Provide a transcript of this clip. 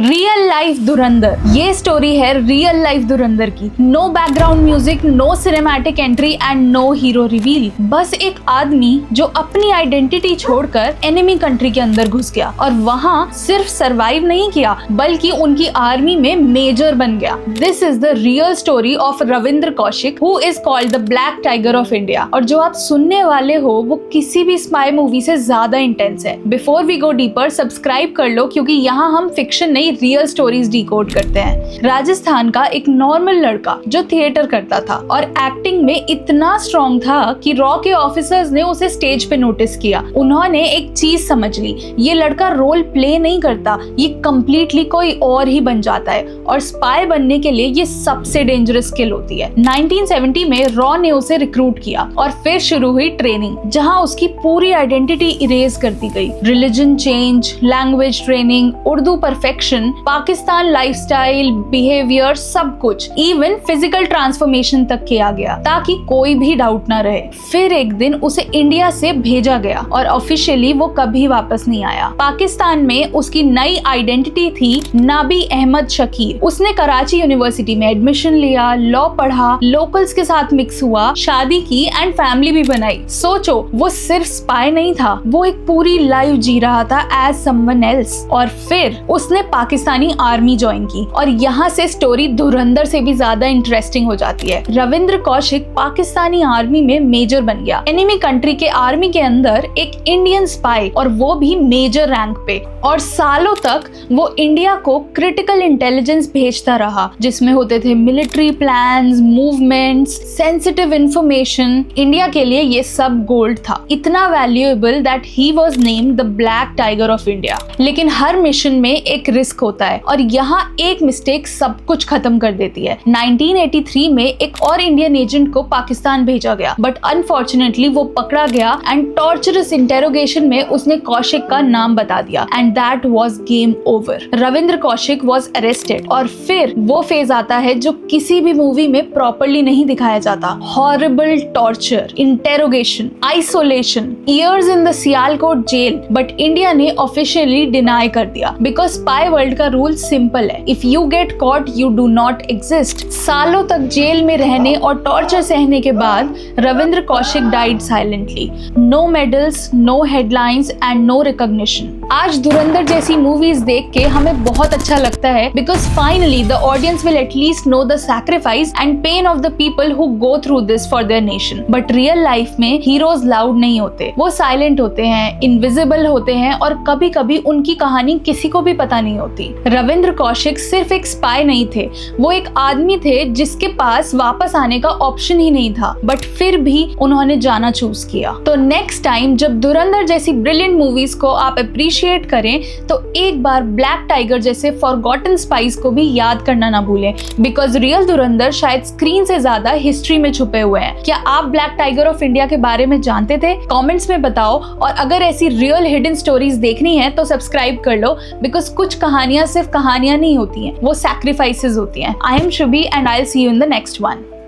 Real life धुरंधर, ये story है real life Dhurandhar की। No background music, no cinematic entry and no hero reveal. बस एक आदमी जो अपनी आइडेंटिटी छोड़कर एनिमी कंट्री के अंदर घुस गया और वहां सिर्फ सरवाइव नहीं किया बल्कि उनकी आर्मी में मेजर बन गया। This is the real story of Ravindra Kaushik who is called the black tiger of India. और जो आप सुनने वाले हो वो किसी भी स्पाई मूवी से ज्यादा इंटेंस है। Before we go deeper subscribe कर लो क्योंकि यहाँ हम फिक्शन नहीं रियल स्टोरीज डिकोड करते हैं। राजस्थान का एक नॉर्मल लड़का जो थिएटर करता था और एक्टिंग में इतना स्ट्रॉन्ग था कि रॉ के ऑफिसर्स ने उसे स्टेज पे नोटिस किया। उन्होंने एक चीज समझ ली, ये लड़का रोल प्ले नहीं करता, ये कम्प्लीटली कोई और ही बन जाता है। और स्पाई बनने के लिए ये सबसे डेंजरस स्किल होती है। 1970 में रॉ ने उसे रिक्रूट किया और फिर शुरू हुई ट्रेनिंग जहां उसकी पूरी आइडेंटिटी इरेज कर दी गई। Religion change, language training, Urdu perfection, Pakistan lifestyle, behaviour, सब कुछ, इवन फिजिकल ट्रांसफॉर्मेशन तक किया गया ताकि कोई भी डाउट ना रहे। फिर एक दिन उसे इंडिया से भेजा गया और ऑफिशियली वो कभी वापस नहीं आया। पाकिस्तान में उसकी नई आइडेंटिटी थी नाबी अहमद शकीर। उसने कराची यूनिवर्सिटी में एडमिशन लिया, लॉ पढ़ा, लोकल्स के साथ मिक्स हुआ, शादी की एंड फैमिली भी बनाई। सोचो, वो सिर्फ स्पाई नहीं था, वो एक पूरी लाइफ जी रहा था एज समवन एल्स। और फिर उसने पाकिस्तानी आर्मी ज्वाइन की और यहाँ से स्टोरी धुरंधर से भी ज्यादा इंटरेस्टिंग हो जाती है। रविंद्र कौशिक पाकिस्तानी आर्मी में मेजर बन गया। एनिमी कंट्री के आर्मी के अंदर एक इंडियन स्पाई और वो भी मेजर रैंक पे। और सालों तक वो इंडिया को क्रिटिकल इंटेलिजेंस भेजता रहा जिसमें होते थे military plans, movements, sensitive information. India के लिए ये सब गोल्ड था, इतना valuable that he was named the black tiger of India. लेकिन हर मिशन में एक रिस्क होता है और यहाँ एक मिस्टेक सब कुछ खत्म कर देती है। 1983 में एक और इंडियन एजेंट को पाकिस्तान भेजा गया बट अनफॉर्चुनेटली वो पकड़ा गया एंड टॉर्चरस इंटेरोगेशन में उसने कौशिक का नाम बता दिया and that was game over. Ravindra Kaushik was arrested और फिर वो फेज आता है जो किसी भी मूवी में प्रॉपर्ली नहीं दिखाया जाता। Horrible torture, interrogation, isolation, years in the Sialkot jail. But India ने ऑफिशियली डिनाई कर दिया बिकॉज स्पाई वर्ल्ड का रूल सिंपल है, if you get caught you do not exist. सालों तक जेल में रहने और टॉर्चर सहने के बाद Ravindra Kaushik died silently. No medals, no headlines and no recognition. आज धुरंधर जैसी मूवीज देख के हमें बहुत अच्छा लगता है because finally the audience will at least know the sacrifice and pain of the people who go through this for their nation. But real life में हीरोज लाउड नहीं होते, वो साइलेंट होते हैं, इनविजिबल होते हैं और कभी कभी उनकी कहानी किसी को भी पता नहीं होती। रविंद्र कौशिक सिर्फ एक स्पाई नहीं थे, वो एक आदमी थे जिसके पास वापस आने का ऑप्शन ही नहीं था बट फिर भी उन्होंने जाना चूज किया। तो नेक्स्ट टाइम जब धुरंधर जैसी ब्रिलियंट मूवीज को आप अप्रिशिएट करें तो एक बार ब्लैक टाइगर जैसे फॉरगॉटन स्पाइस को भी याद करना ना भूलें बिकॉज रियल धुरंधर शायद स्क्रीन से ज्यादा हिस्ट्री में छुपे हुए हैं। क्या आप ब्लैक टाइगर ऑफ इंडिया के बारे में जानते थे? कमेंट्स में बताओ। और अगर ऐसी रियल हिडन स्टोरीज देखनी है तो सब्सक्राइब कर लो बिकॉज कुछ कहानियां सिर्फ कहानियां नहीं होती हैं, वो सैक्रिफाइसेस होती हैं। I am Shubhi and I will see you in the next one.